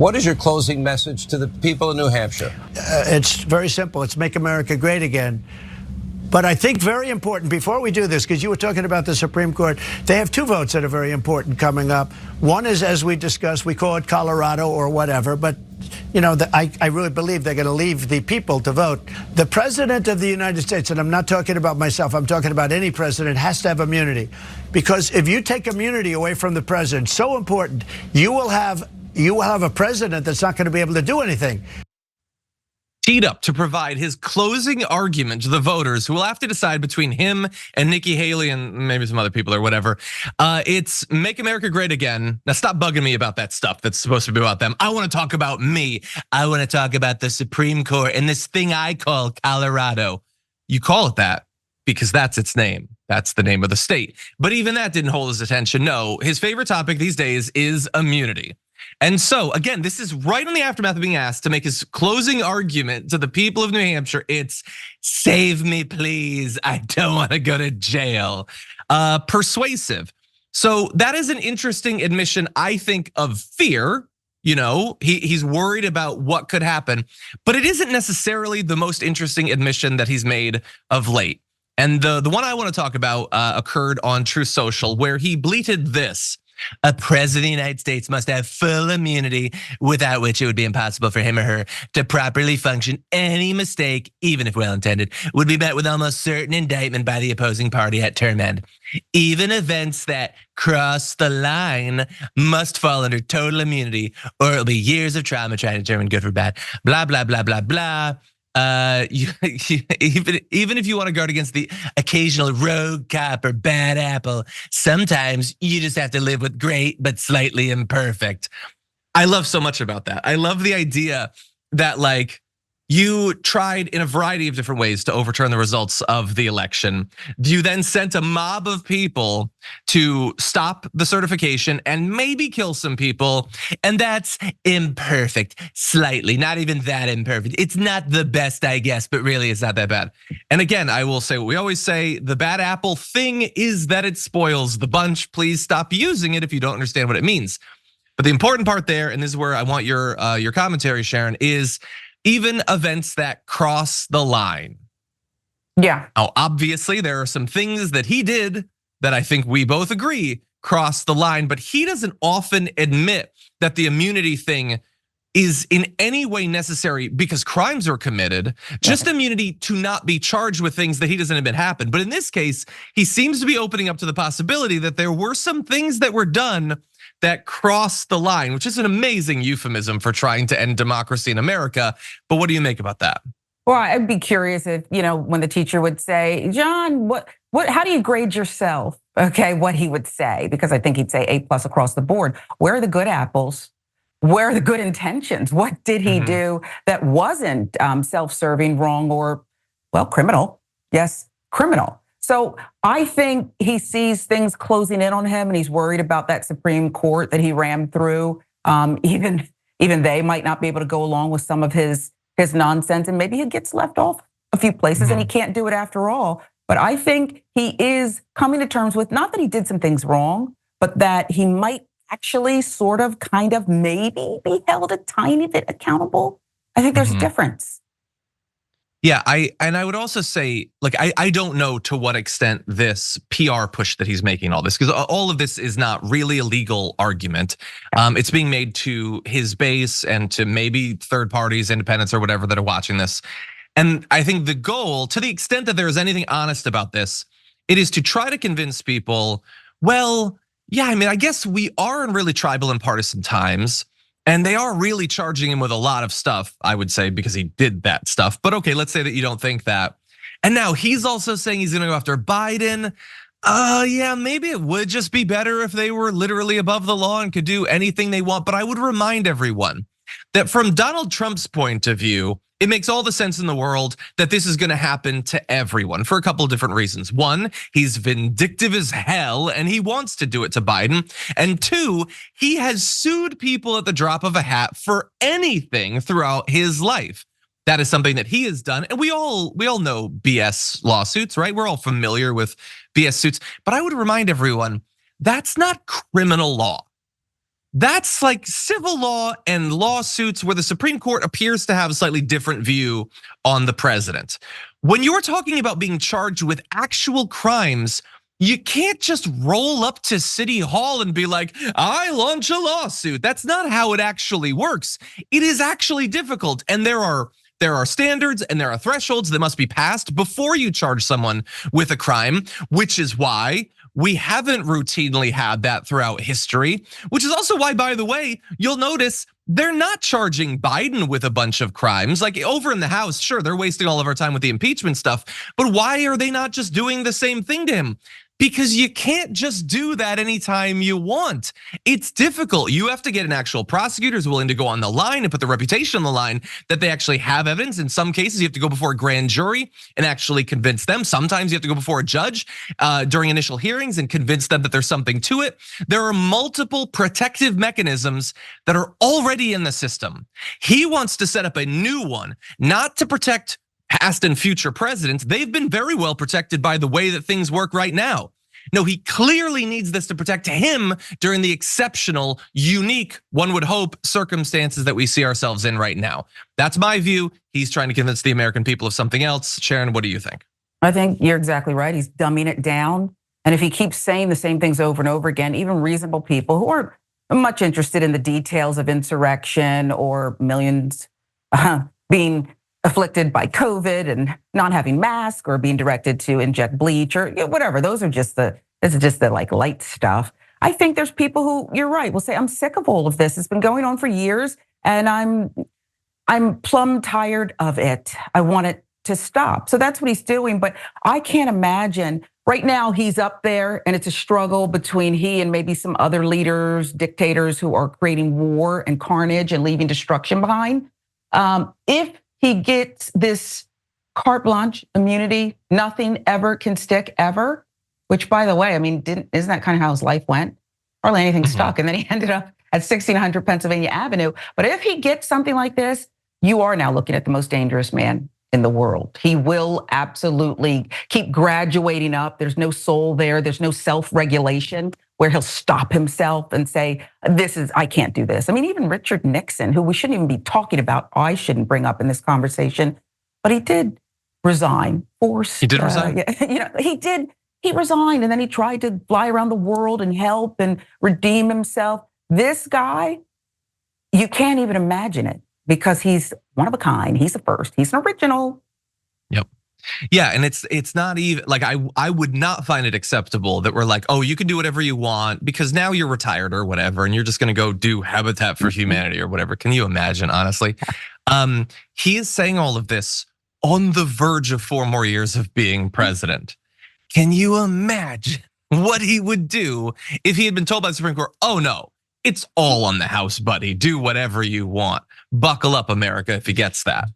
What is your closing message to the people of New Hampshire? It's very simple. It's make America great again. But I think very important, before we do this, because you were talking about the Supreme Court, they have two votes that are very important coming up. One is, as we discussed, we call it Colorado or whatever, but you know, I really believe they're going to leave the people to vote. The president of the United States, and I'm not talking about myself, I'm talking about any president, has to have immunity. Because if you take immunity away from the president, so important, you will have a president that's not going to be able to do anything. Teed up to provide his closing argument to the voters who will have to decide between him and Nikki Haley and maybe some other people or whatever. It's make America great again. Now stop bugging me about that stuff that's supposed to be about them. I want to talk about me. I want to talk about the Supreme Court and this thing I call Colorado. You call it that because that's its name. That's the name of the state. But even that didn't hold his attention. No, his favorite topic these days is immunity. And so, again, this is right on the aftermath of being asked to make his closing argument to the people of New Hampshire. It's save me, please. I don't want to go to jail. Persuasive. So that is an interesting admission, I think, of fear. You know, he's worried about what could happen, but it isn't necessarily the most interesting admission that he's made of late. And the one I want to talk about occurred on Truth Social, where he bleated this. A president of the United States must have full immunity, without which it would be impossible for him or her to properly function. Any mistake, even if well-intended, would be met with almost certain indictment by the opposing party at term end. Even events that cross the line must fall under total immunity, or it'll be years of trauma trying to determine good or bad. Blah, blah, blah, blah, blah. Even if you want to guard against the occasional rogue cop or bad apple, sometimes you just have to live with great but slightly imperfect. I love so much about that. I love the idea that like you tried in a variety of different ways to overturn the results of the election. You then sent a mob of people to stop the certification and maybe kill some people. And that's imperfect, slightly, not even that imperfect. It's not the best, I guess, but really it's not that bad. And again, I will say what we always say, the bad apple thing is that it spoils the bunch. Please stop using it if you don't understand what it means. But the important part there, and this is where I want your commentary, Sharon, is even events that cross the line. Yeah. Now, obviously, there are some things that he did that I think we both agree cross the line, but he doesn't often admit that the immunity thing is in any way necessary because crimes are committed, just immunity to not be charged with things that he doesn't admit happened. But in this case, he seems to be opening up to the possibility that there were some things that were done that crossed the line, which is an amazing euphemism for trying to end democracy in America. But what do you make about that? Well, I'd be curious if, when the teacher would say, John, how do you grade yourself? Okay, what he would say, because I think he'd say A+ across the board. Where are the good apples? Where are the good intentions? What did he do that wasn't self-serving, wrong, or, well, criminal? Yes, criminal. So I think he sees things closing in on him and he's worried about that Supreme Court that he rammed through. Even they might not be able to go along with some of his nonsense, and maybe he gets left off a few places and he can't do it after all. But I think he is coming to terms with, not that he did some things wrong, but that he might actually sort of kind of maybe be held a tiny bit accountable. I think there's a difference. Yeah, I would also say, like, I don't know to what extent this PR push that he's making all this, because all of this is not really a legal argument. It's being made to his base and to maybe third parties, independents or whatever that are watching this. And I think the goal, to the extent that there is anything honest about this, it is to try to convince people, well, yeah, I mean, I guess we are in really tribal and partisan times. And they are really charging him with a lot of stuff, I would say, because he did that stuff. But okay, let's say that you don't think that. And now he's also saying he's gonna go after Biden. Yeah, maybe it would just be better if they were literally above the law and could do anything they want. But I would remind everyone that from Donald Trump's point of view, it makes all the sense in the world that this is gonna happen to everyone for a couple of different reasons. One, he's vindictive as hell and he wants to do it to Biden. And two, he has sued people at the drop of a hat for anything throughout his life. That is something that he has done. And we all know BS lawsuits, right? We're all familiar with BS suits. But I would remind everyone, that's not criminal law. That's like civil law and lawsuits where the Supreme Court appears to have a slightly different view on the president. When you're talking about being charged with actual crimes, you can't just roll up to City Hall and be like, I launch a lawsuit. That's not how it actually works. It is actually difficult. And there are standards and there are thresholds that must be passed before you charge someone with a crime, which is why we haven't routinely had that throughout history, which is also why, by the way, you'll notice they're not charging Biden with a bunch of crimes. Like over in the House, sure, they're wasting all of our time with the impeachment stuff, but why are they not just doing the same thing to him? Because you can't just do that anytime you want. It's difficult. You have to get an actual prosecutor who's willing to go on the line and put the reputation on the line that they actually have evidence. In some cases, you have to go before a grand jury and actually convince them. Sometimes you have to go before a judge during initial hearings and convince them that there's something to it. There are multiple protective mechanisms that are already in the system. He wants to set up a new one, not to protect past and future presidents. They've been very well protected by the way that things work right now. No, he clearly needs this to protect him during the exceptional, unique, one would hope, circumstances that we see ourselves in right now. That's my view. He's trying to convince the American people of something else. Sharon, what do you think? I think you're exactly right. He's dumbing it down. And if he keeps saying the same things over and over again, even reasonable people who aren't much interested in the details of insurrection or millions being afflicted by COVID and not having masks or being directed to inject bleach or whatever. This is just the like light stuff. I think there's people who, you're right, will say, I'm sick of all of this. It's been going on for years and I'm plumb tired of it. I want it to stop. So that's what he's doing. But I can't imagine right now he's up there and it's a struggle between he and maybe some other leaders, dictators who are creating war and carnage and leaving destruction behind. If he gets this carte blanche immunity, nothing ever can stick ever, which by the way, I mean, isn't that kind of how his life went? Hardly anything stuck. And then he ended up at 1600 Pennsylvania Avenue. But if he gets something like this, you are now looking at the most dangerous man in the world. He will absolutely keep graduating up. There's no soul there. There's no self-regulation where he'll stop himself and say, I can't do this. I mean, even Richard Nixon, who we shouldn't even be talking about, I shouldn't bring up in this conversation, but he did resign. He did resign? He did. He resigned and then he tried to fly around the world and help and redeem himself. This guy, you can't even imagine it because he's one of a kind. He's the first. He's an original. Yep. Yeah, and it's not even like I would not find it acceptable that we're like, oh, you can do whatever you want because now you're retired or whatever, and you're just gonna go do Habitat for Humanity or whatever. Can you imagine, honestly? He is saying all of this on the verge of 4 more years of being president. Can you imagine what he would do if he had been told by the Supreme Court, oh no, it's all on the House, buddy. Do whatever you want. Buckle up, America, if he gets that.